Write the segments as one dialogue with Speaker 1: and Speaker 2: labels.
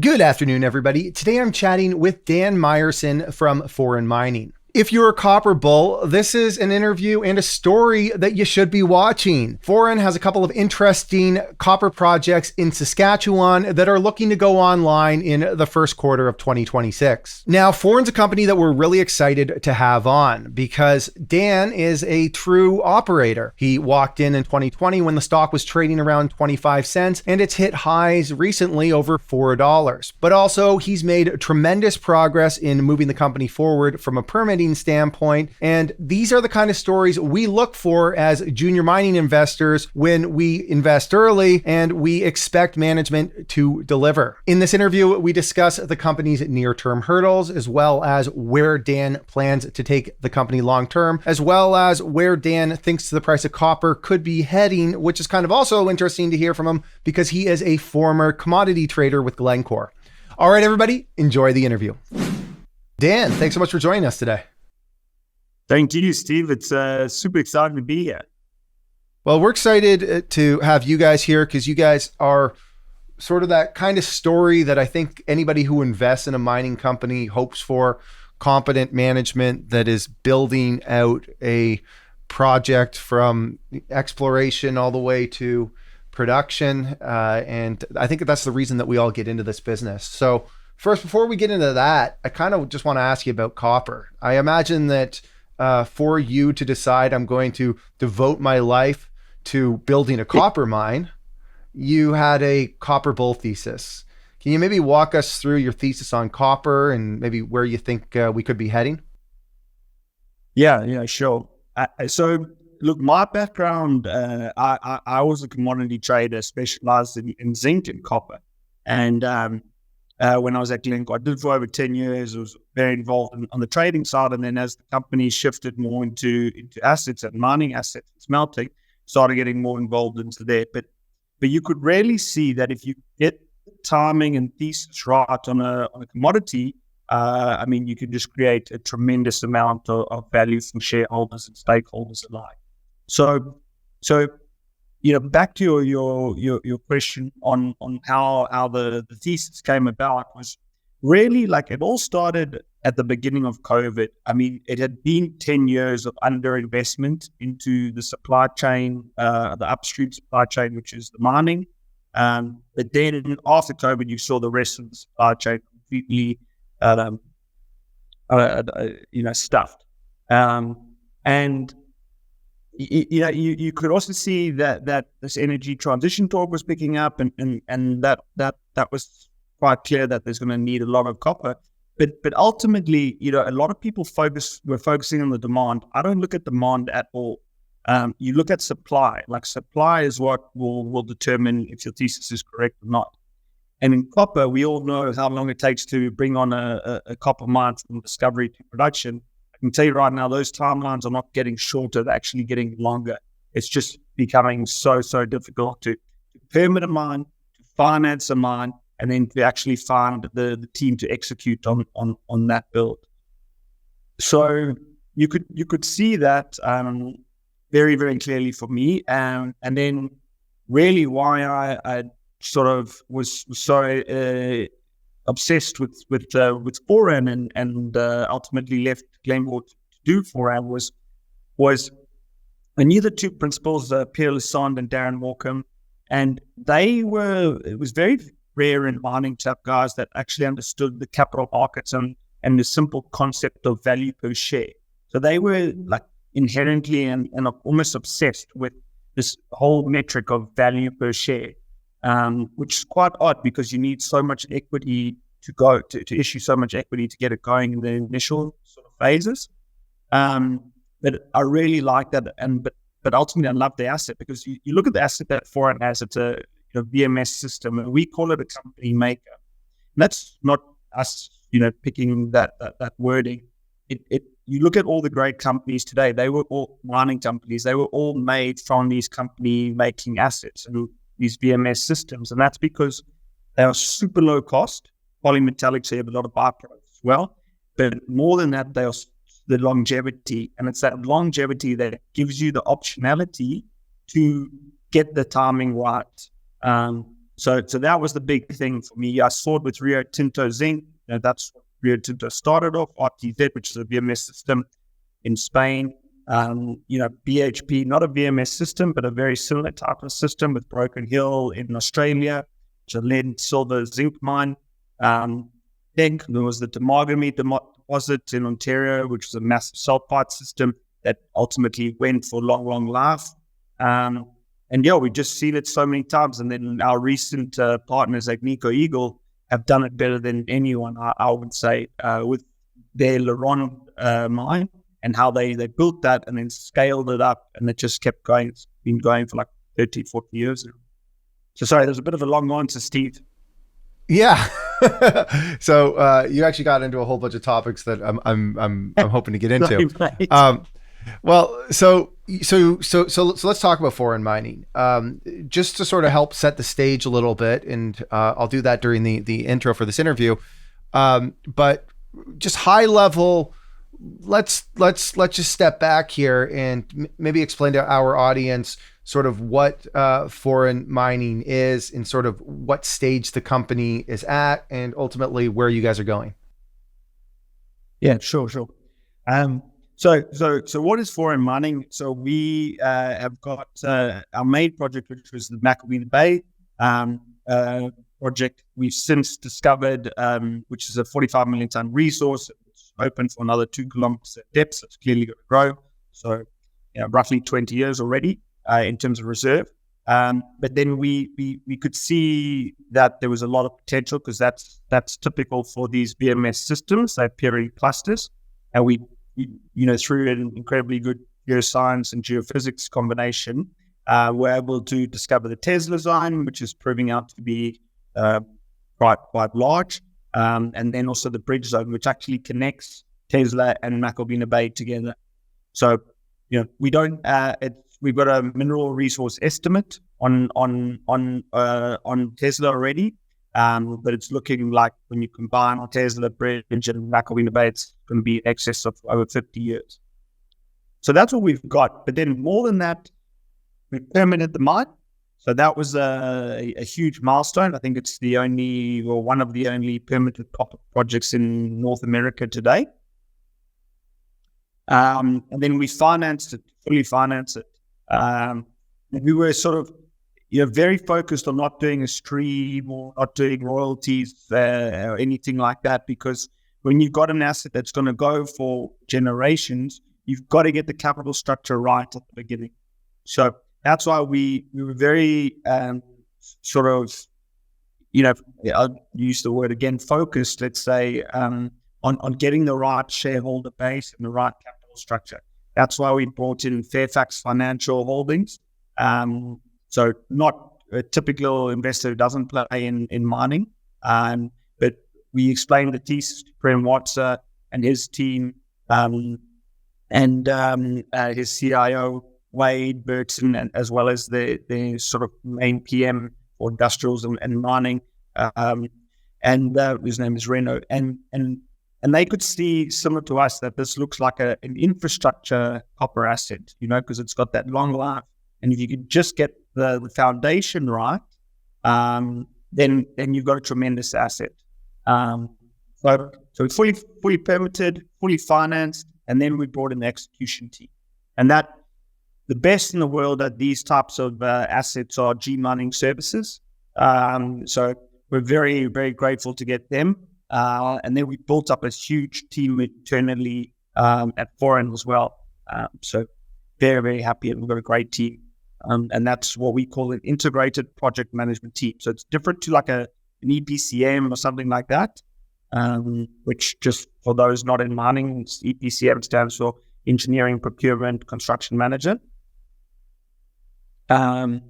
Speaker 1: Good afternoon, everybody. Today I'm chatting with Dan Myerson from Foran Mining. If you're a copper bull, this is an interview and a story that you should be watching. Foran has a couple of interesting copper projects in Saskatchewan that are looking to go online in the first quarter of 2026. Now, Foran's a company that we're really excited to have on because Dan is a true operator. He walked in 2020 when the stock was trading around 25 cents and it's hit highs recently over $4. But also he's made tremendous progress in moving the company forward from a permitting standpoint. And these are the kind of stories we look for as junior mining investors when we invest early and we expect management to deliver. In this interview, we discuss the company's near-term hurdles, as well as where Dan plans to take the company long-term, as well as where Dan thinks the price of copper could be heading, which is kind of also interesting to hear from him because he is a former commodity trader with Glencore. All right, everybody, enjoy the interview. Dan, thanks so much for joining us today.
Speaker 2: Thank you, Steve. It's super exciting to be here.
Speaker 1: Well, we're excited to have you guys here because you guys are sort of that kind of story that I think anybody who invests in a mining company hopes for. Competent management that is building out a project from exploration all the way to production. And I think that's the reason that we all get into this business. So first, before we get into that, I kind of just want to ask you about copper. I imagine that for you to decide I'm going to devote my life to building a copper mine, you had a copper bull thesis. Can you maybe walk us through your thesis on copper and maybe where you think we could be heading?
Speaker 2: Yeah, sure. So look, my background, I was a commodity trader specialized in zinc and copper. And when I was at Glencore, I did for over 10 years. I was very involved on the trading side. And then as the company shifted more into assets and mining assets, smelting, started getting more involved into that. But you could really see that if you get the timing and thesis right on a commodity, you can just create a tremendous amount of value for shareholders and stakeholders alike. So back to your question on how the thesis came about was really like it all started at the beginning of COVID. I mean, it had been 10 years of underinvestment into the supply chain, the upstream supply chain, which is the mining. But then after COVID, you saw the rest of the supply chain completely, stuffed. And you could also see that this energy transition talk was picking up, and that was quite clear that there's going to need a lot of copper. But ultimately, a lot of people were focusing on the demand. I don't look at demand at all. You look at supply. Like supply is what will determine if your thesis is correct or not. And in copper, we all know how long it takes to bring on a copper mine from discovery to production. I can tell you right now, those timelines are not getting shorter, they're actually getting longer. It's just becoming so difficult to permit a mine, to finance a mine, and then to actually find the team to execute on that build. So you could see that very, very clearly for me. And then really why I sort of was so obsessed with Foran and ultimately left Glencore to do Foran was I knew the two principals, Pierre Lassonde and Darren Morecambe, and it was very rare in mining type guys that actually understood the capital markets and the simple concept of value per share. So they were like inherently and almost obsessed with this whole metric of value per share. Which is quite odd because you need so much equity to issue so much equity to get it going in the initial sort of phases. But I really like that, but ultimately I love the asset because you look at the asset that Foran has. It's a VMS system, and we call it a company maker. And that's not us, picking that wording. You look at all the great companies today; they were all mining companies. They were all made from these company making assets and these VMS systems, and that's because they are super low cost. Polymetallics have a lot of byproducts as well, but more than that, they are the longevity, and it's that longevity that gives you the optionality to get the timing right. So that was the big thing for me. I saw it with Rio Tinto Zinc. That's what Rio Tinto started off, RTZ, which is a VMS system in Spain. BHP, not a VMS system, but a very similar type of system with Broken Hill in Australia, which is a lead, silver, zinc mine. Then there was the Temagami deposit in Ontario, which was a massive sulfide system that ultimately went for long life. We've just seen it so many times. And then our recent partners like Agnico Eagle have done it better than anyone, I would say, with their LaRonde mine and how they built that and then scaled it up. And it just kept going. It's been going for like 30, 40 years now. So sorry, there's a bit of a long answer, Steve.
Speaker 1: Yeah. So you actually got into a whole bunch of topics that I'm hoping to get into. Well, so let's talk about foreign mining. Just to sort of help set the stage a little bit, and I'll do that during the intro for this interview. But just high level, let's just step back here and maybe explain to our audience sort of what foreign mining is and sort of what stage the company is at and ultimately where you guys are going.
Speaker 2: Yeah, sure. So what is foreign mining? So we have got our main project, which was the McIlvenna Bay project. We've since discovered, which is a 45 million ton resource. It's open for another 2 kilometers at depth. So it's clearly going to grow. So roughly 20 years already in terms of reserve. But then we could see that there was a lot of potential because that's typical for these VMS systems. They appear in clusters, and we through an incredibly good geoscience and geophysics combination, we're able to discover the Tesla zone, which is proving out to be quite large, and then also the bridge zone, which actually connects Tesla and McIlvenna Bay together. So we've got a mineral resource estimate on Tesla already. But it's looking like when you combine Tesla Bridge and McIlvenna Bay, it's going to be in excess of over 50 years. So that's what we've got. But then more than that, we permitted the mine. So that was a huge milestone. I think it's one of the only permitted copper projects in North America today. And then we fully financed it. And we were sort of very focused on not doing a stream or not doing royalties or anything like that, because when you've got an asset that's going to go for generations, you've got to get the capital structure right at the beginning. So that's why we were very I'll use the word again, focused, let's say, on getting the right shareholder base and the right capital structure. That's why we brought in Fairfax Financial Holdings. So not a typical investor who doesn't play in mining, but we explained the thesis to Prem Watsa and his team, and his CIO Wade Burton, and as well as the sort of main PM for industrials and mining, and his name is Reno, and they could see, similar to us, that this looks like an infrastructure copper asset, because it's got that long life. And if you could just get the foundation right, then you've got a tremendous asset. So fully permitted, fully financed, and then we brought in the execution team. And that the best in the world at these types of assets are G Mining Services. So we're very, very grateful to get them. And then we built up a huge team internally at Foran as well. So very, very happy, and we've got a great team. And that's what we call an integrated project management team. So it's different to like an EPCM or something like that, which, just for those not in mining, EPCM stands for Engineering, Procurement, Construction Manager.
Speaker 1: Even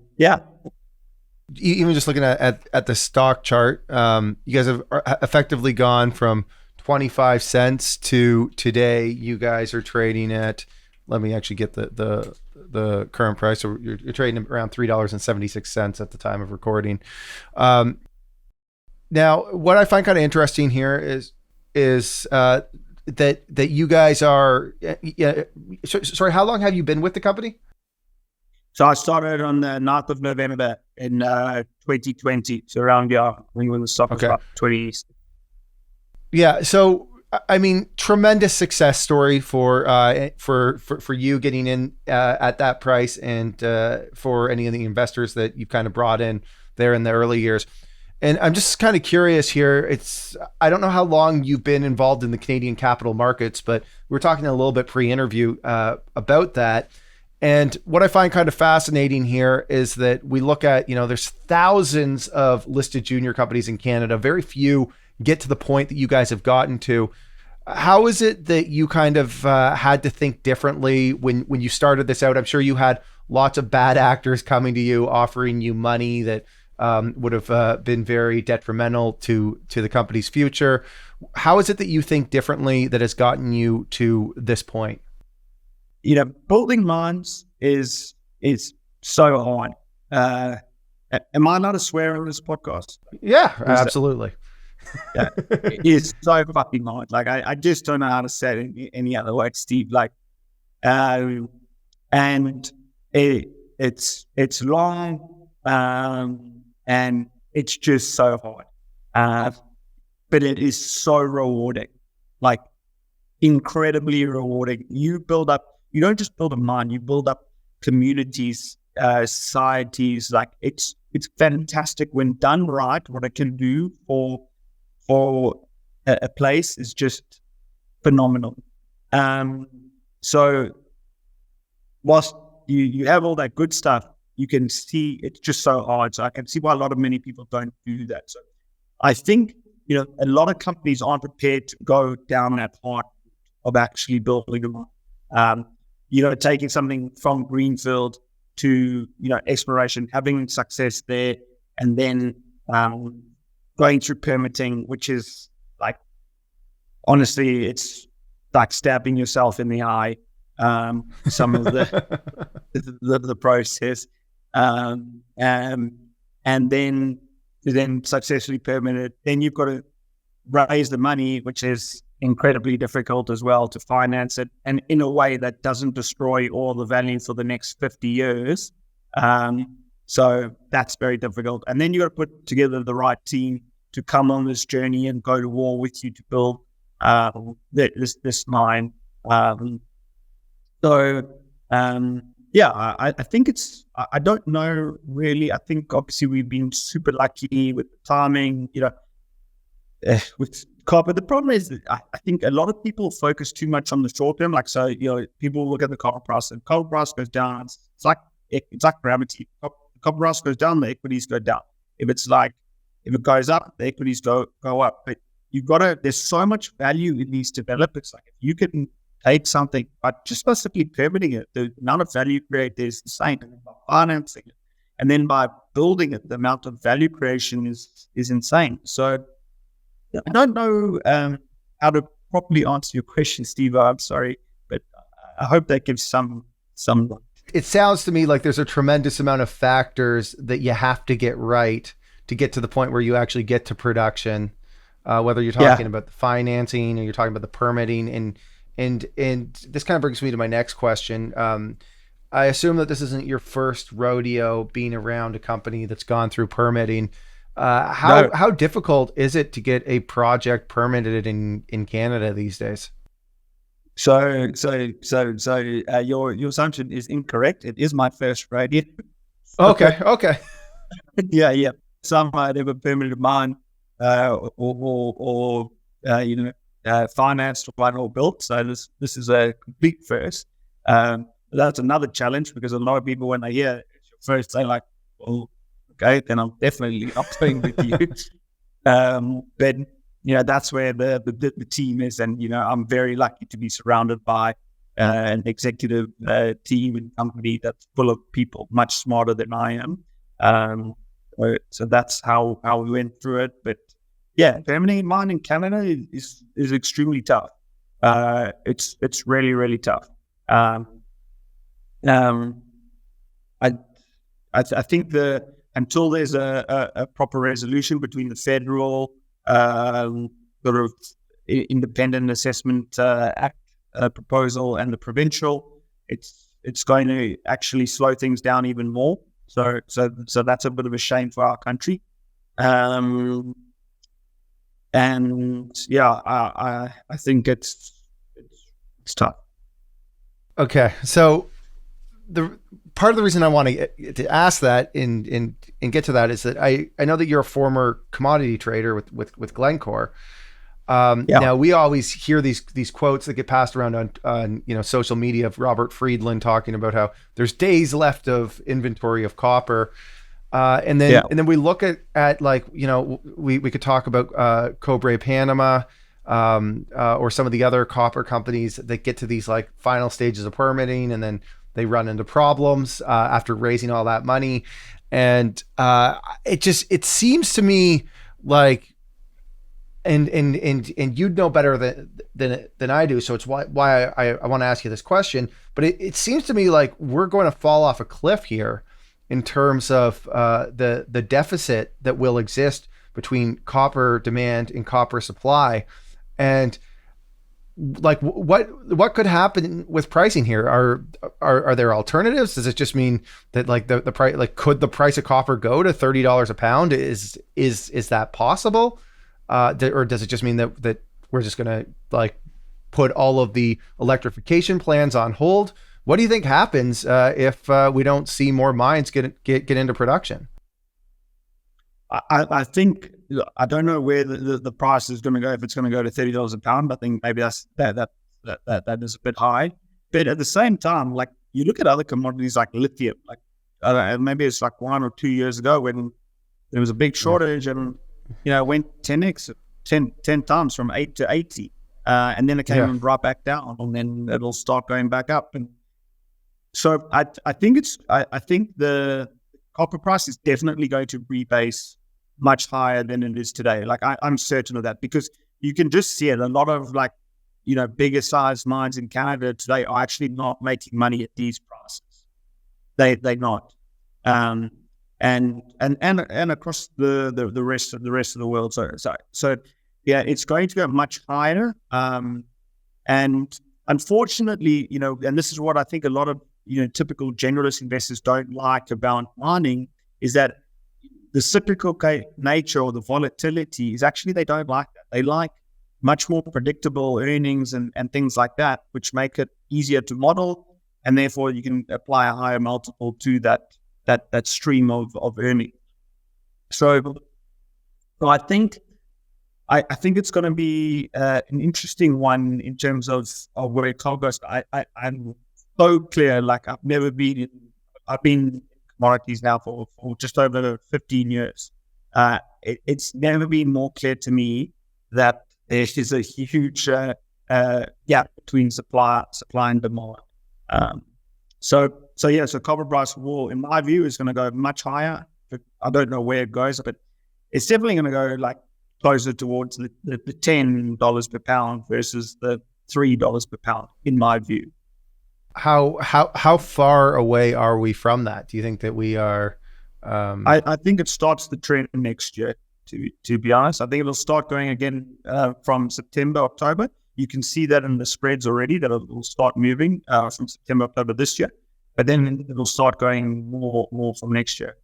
Speaker 1: just looking at the stock chart, you guys have effectively gone from 25 cents to today. You guys are trading at, let me actually get the current price. So you're trading around $3.76 at the time of recording. Now, what I find kind of interesting here is that you guys are. Sorry, how long have you been with the company?
Speaker 2: So I started on the 9th of November in 2020. So around when the stock was about 20.
Speaker 1: Yeah. So, I mean, tremendous success story for you getting in at that price, and for any of the investors that you kind of brought in there in the early years. And I'm just kind of curious here. I don't know how long you've been involved in the Canadian capital markets, but we're talking a little bit pre-interview about that. And what I find kind of fascinating here is that we look at, there's thousands of listed junior companies in Canada. Very few get to the point that you guys have gotten to. How is it that you kind of had to think differently when you started this out? I'm sure you had lots of bad actors coming to you, offering you money that would have been very detrimental to the company's future. How is it that you think differently that has gotten you to this point?
Speaker 2: Building mines is so hard. Am I not a swear on this podcast?
Speaker 1: Yeah, absolutely.
Speaker 2: Yeah, it is so fucking hard. Like I just don't know how to say it any other way, Steve. Like, and it's long, and it's just so hard. But it is so rewarding, like incredibly rewarding. You don't just build a mine, you build up communities, societies. Like it's fantastic when done right. What it can do for a place is just phenomenal. So whilst you have all that good stuff, you can see it's just so hard. So I can see why many people don't do that. So I think, a lot of companies aren't prepared to go down that path of actually building a mine. Taking something from greenfield to, exploration, having success there, and then going through permitting, which is like, honestly, it's like stabbing yourself in the eye. Some of the process, and then successfully permitted. Then you've got to raise the money, which is incredibly difficult as well to finance it, and in a way that doesn't destroy all the value for the next 50 years. So that's very difficult. And then you got to put together the right team to come on this journey and go to war with you to build this mine. I think I don't know really. I think obviously we've been super lucky with the timing, with copper. The problem is that I think a lot of people focus too much on the short term. Like, so, people look at the copper price, and copper price goes down. It's like gravity. Copper price goes down, the equities go down. If it goes up, the equities go up. But there's so much value in these developers. Like, if you can take something, but just by simply permitting it, the amount of value created is insane. And then by financing it, and then by building it, the amount of value creation is insane. So I don't know how to properly answer your question, Steve. I'm sorry, but I hope that gives some.
Speaker 1: It sounds to me like there's a tremendous amount of factors that you have to get right to get to the point where you actually get to production, whether you're talking about the financing or you're talking about the permitting. And this kind of brings me to my next question. I assume that this isn't your first rodeo being around a company that's gone through permitting. How difficult is it to get a project permitted in Canada these days?
Speaker 2: So your assumption is incorrect. It is my first rodeo.
Speaker 1: Okay.
Speaker 2: Yeah. Some might have a permitted mine, or financed or built. So this is a complete first. That's another challenge, because a lot of people, when they hear it's your first, they like, well, okay, then I'm definitely not playing with you. But that's where the team is, and I'm very lucky to be surrounded by an executive team and company that's full of people much smarter than I am. So that's how we went through it. But yeah, permitting mine in Canada is extremely tough. It's really, really tough. I think until there's a proper resolution between the federal sort of independent assessment act proposal and the provincial, it's it's going to actually slow things down even more. So that's a bit of a shame for our country. And yeah, I think it's tough.
Speaker 1: Okay, so the part of the reason I want to ask that and get to that is that I know that you're a former commodity trader with Glencore. Now we always hear these quotes that get passed around on social media of Robert Friedland talking about how there's days left of inventory of copper. And then we look at like, we could talk about Cobre Panama, or some of the other copper companies that get to these like final stages of permitting, and then they run into problems after raising all that money. And it seems to me like, and you'd know better than I do, so it's why I want to ask you this question. But it seems to me like we're going to fall off a cliff here in terms of the deficit that will exist between copper demand and copper supply. And like what could happen with pricing here? Are there alternatives? Does it just mean that like the price, like could the price of copper go to $30 a pound? Is that possible? Or does it just mean that we're just gonna like put all of the electrification plans on hold? What do you think happens if we don't see more mines get into production?
Speaker 2: I think, I don't know where the price is going to go, if it's going to go to $30 a pound. I think maybe that is a bit high. But at the same time, like you look at other commodities like lithium, like maybe it's like 1 or 2 years ago when there was a big shortage and went 10x, 10 times from 8 to 80, and then it came right back down, and then it'll start going back up. And so I think the copper price is definitely going to rebase much higher than it is today. Like I'm certain of that, because you can just see it. A lot of like, bigger sized mines in Canada today are actually not making money at these prices. They're not. And across the rest of the world. So yeah, it's going to go much higher. And unfortunately, and this is what I think a lot of typical generalist investors don't like about mining, is that the cyclical nature or the volatility is actually, they don't like that. They like much more predictable earnings and things like that, which make it easier to model, and therefore you can apply a higher multiple to that stream of earning. So I think it's going to be an interesting one in terms of where it goes. I'm so clear. Like I've been in commodities now for just over 15 years. It's never been more clear to me that there is a huge gap between supply and demand. So copper price will, in my view, is going to go much higher. I don't know where it goes, but it's definitely going to go like closer towards the $10 per pound versus the $3 per pound, in my view.
Speaker 1: How far away are we from that? Do you think that we are?
Speaker 2: I think it starts the trend next year. To be honest, I think it'll start going again from September, October. You can see that in the spreads already, that it'll start moving from September, October this year. But then it'll start going more from next year.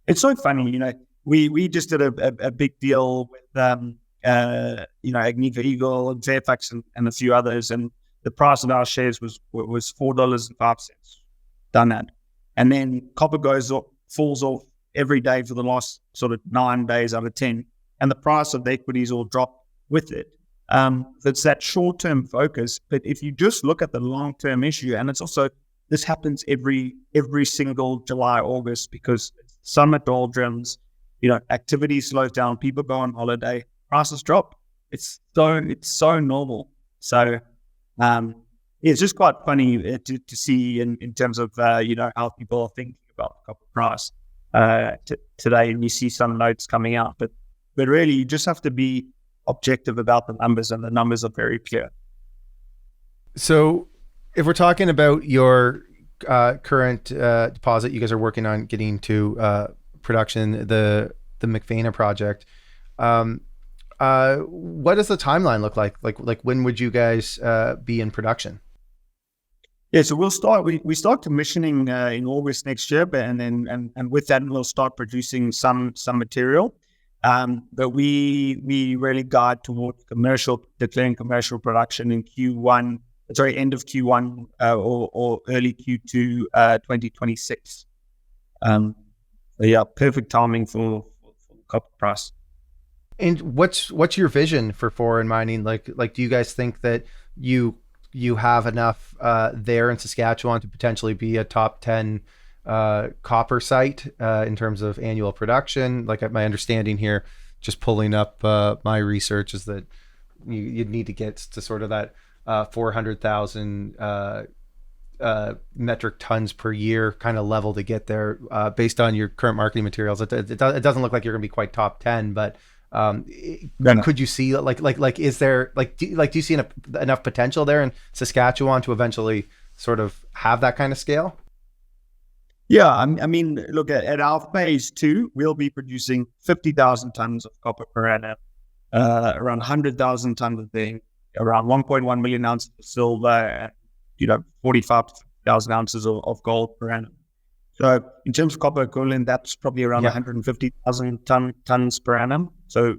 Speaker 2: It's so funny, we just did a big deal with Agnico Eagle and Fairfax and a few others, and the price of our shares was $4.05. Done that. And then copper falls off every day for the last sort of 9 days out of 10. And the price of the equities will drop with it. It's that short-term focus. But if you just look at the long-term issue, and it's also, this happens every single July, August, because summer doldrums, activity slows down, people go on holiday, prices drop. It's so normal. So, it's just quite funny to see in terms of, how people are thinking about the copper price today, and you see some notes coming out, but really you just have to be objective about the numbers, and the numbers are very clear.
Speaker 1: So if we're talking about your current deposit, you guys are working on getting to production, the McVena project. What does the timeline look like? Like when would you guys be in production?
Speaker 2: Yeah, so we start commissioning in August next year, but and with that we'll start producing some material. But we really guide towards declaring commercial production in end of Q1 or early Q2 2026. So yeah, perfect timing for the copper price.
Speaker 1: And what's your vision for Foran mining? Like do you guys think that you have enough there in Saskatchewan to potentially be a top 10 copper site in terms of annual production? Like my understanding here, just pulling up my research, is that you'd need to get to sort of that 400,000 metric tons per year kind of level to get there based on your current marketing materials. It doesn't look like you're going to be quite top 10, but could you see is there do you see enough potential there in Saskatchewan to eventually sort of have that kind of scale?
Speaker 2: Yeah, I mean, look at our phase 2, we'll be producing 50,000 tons of copper per annum, around 100,000 tons of zinc, around 1.1 million ounces of silver, and 45,000 ounces of gold per annum. So in terms of copper equivalent, that's probably around 150,000 tons per annum. So,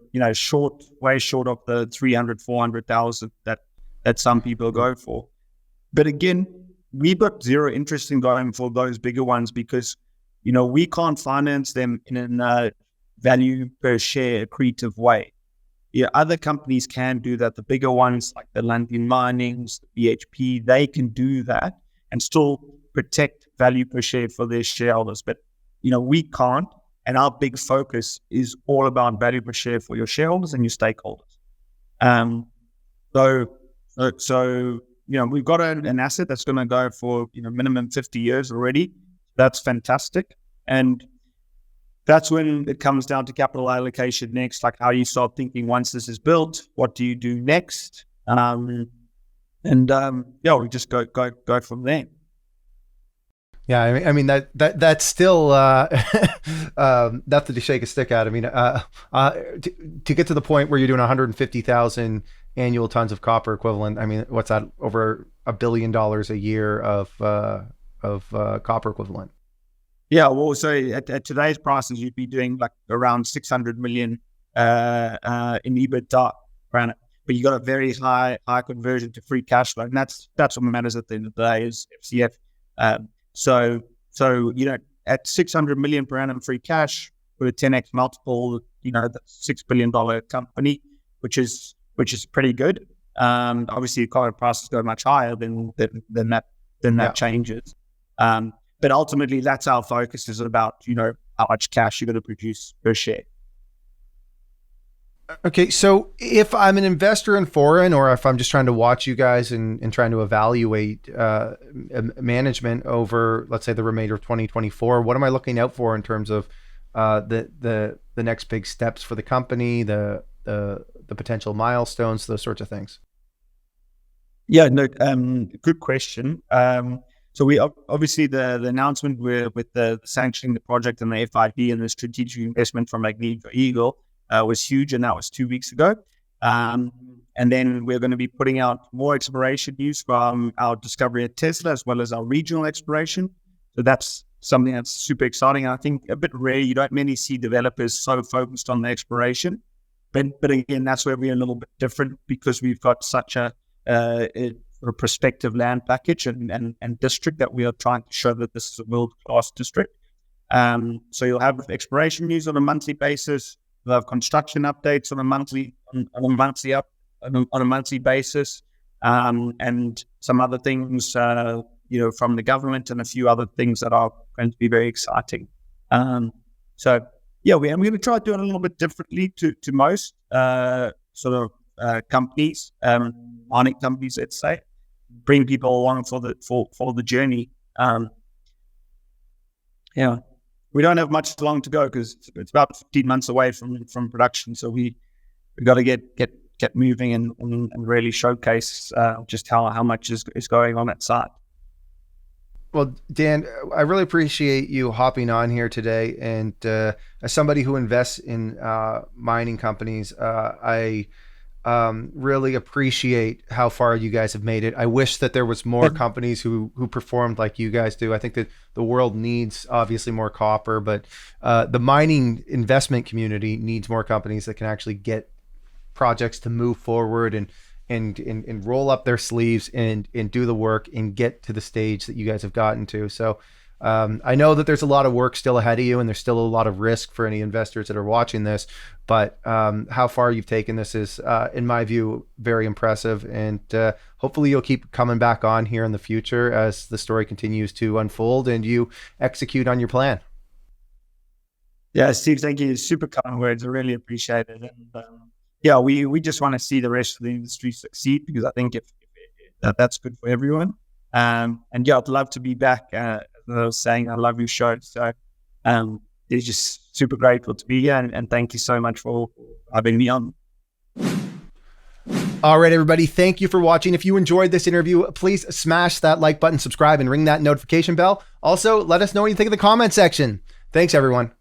Speaker 2: way short of the 300, 400,000 that some people go for. But again, we've got zero interest in going for those bigger ones because, we can't finance them in a value per share accretive way. Yeah, other companies can do that. The bigger ones like the London Minings, the BHP, they can do that and still protect value per share for their shareholders. But, we can't. And our big focus is all about value per share for your shareholders and your stakeholders. So we've got an asset that's going to go for, minimum 50 years already. That's fantastic. And that's when it comes down to capital allocation next, like how you start thinking once this is built, what do you do next? We just go from there.
Speaker 1: Yeah, I mean that's still nothing to shake a stick at. I mean, to get to the point where you're doing 150,000 annual tons of copper equivalent. I mean, what's that? Over $1 billion a year of copper equivalent.
Speaker 2: Yeah, well, so at today's prices, you'd be doing like around 600 million in EBITDA per annum. But you got a very high conversion to free cash flow, and that's what matters at the end of the day is FCF. So at 600 million per annum free cash with a 10x multiple, that's $6 billion company, which is pretty good. Obviously, copper prices go much higher than that changes. But ultimately, that's our focus is about how much cash you're going to produce per share.
Speaker 1: Okay, so if I'm an investor in Foran, or if I'm just trying to watch you guys and trying to evaluate management over, let's say, the remainder of 2024, what am I looking out for in terms of the next big steps for the company, the potential milestones, those sorts of things?
Speaker 2: Yeah, no, good question. So we obviously the announcement with the sanctioning the project and the FID and the strategic investment from Magnifico Eagle was huge, and that was 2 weeks ago. And then we're going to be putting out more exploration news from our discovery at Tesla as well as our regional exploration. So that's something that's super exciting. I think a bit rare. You don't many see developers so focused on the exploration. But again, that's where we're a little bit different because we've got such a prospective land package and district that we are trying to show that this is a world-class district. So you'll have exploration news on a monthly basis. We'll have construction updates on a monthly basis, and some other things, from the government and a few other things that are going to be very exciting. We're going to try to do it a little bit differently to most companies, mining companies, let's say, bring people along for the journey. We don't have much long to go because it's about 15 months away from production. So we got to get moving and really showcase just how much is going on at site.
Speaker 1: Well, Dan, I really appreciate you hopping on here today. And as somebody who invests in mining companies, I Really appreciate how far you guys have made it. I wish that there was more companies who performed like you guys do. I think that the world needs obviously more copper, but the mining investment community needs more companies that can actually get projects to move forward and roll up their sleeves and do the work and get to the stage that you guys have gotten to. So I know that there's a lot of work still ahead of you, and there's still a lot of risk for any investors that are watching this, but how far you've taken this is, in my view, very impressive. And hopefully you'll keep coming back on here in the future as the story continues to unfold and you execute on your plan.
Speaker 2: Yeah, Steve, thank you. Super kind words. I really appreciate it. And yeah, we just want to see the rest of the industry succeed, because I think if that's good for everyone. And yeah, I'd love to be back. As I was saying, I love your show. So it's just super grateful to be here, and thank you so much for having me on.
Speaker 1: All right, everybody. Thank you for watching. If you enjoyed this interview, please smash that like button, subscribe, and ring that notification bell. Also, let us know what you think in the comment section. Thanks, everyone.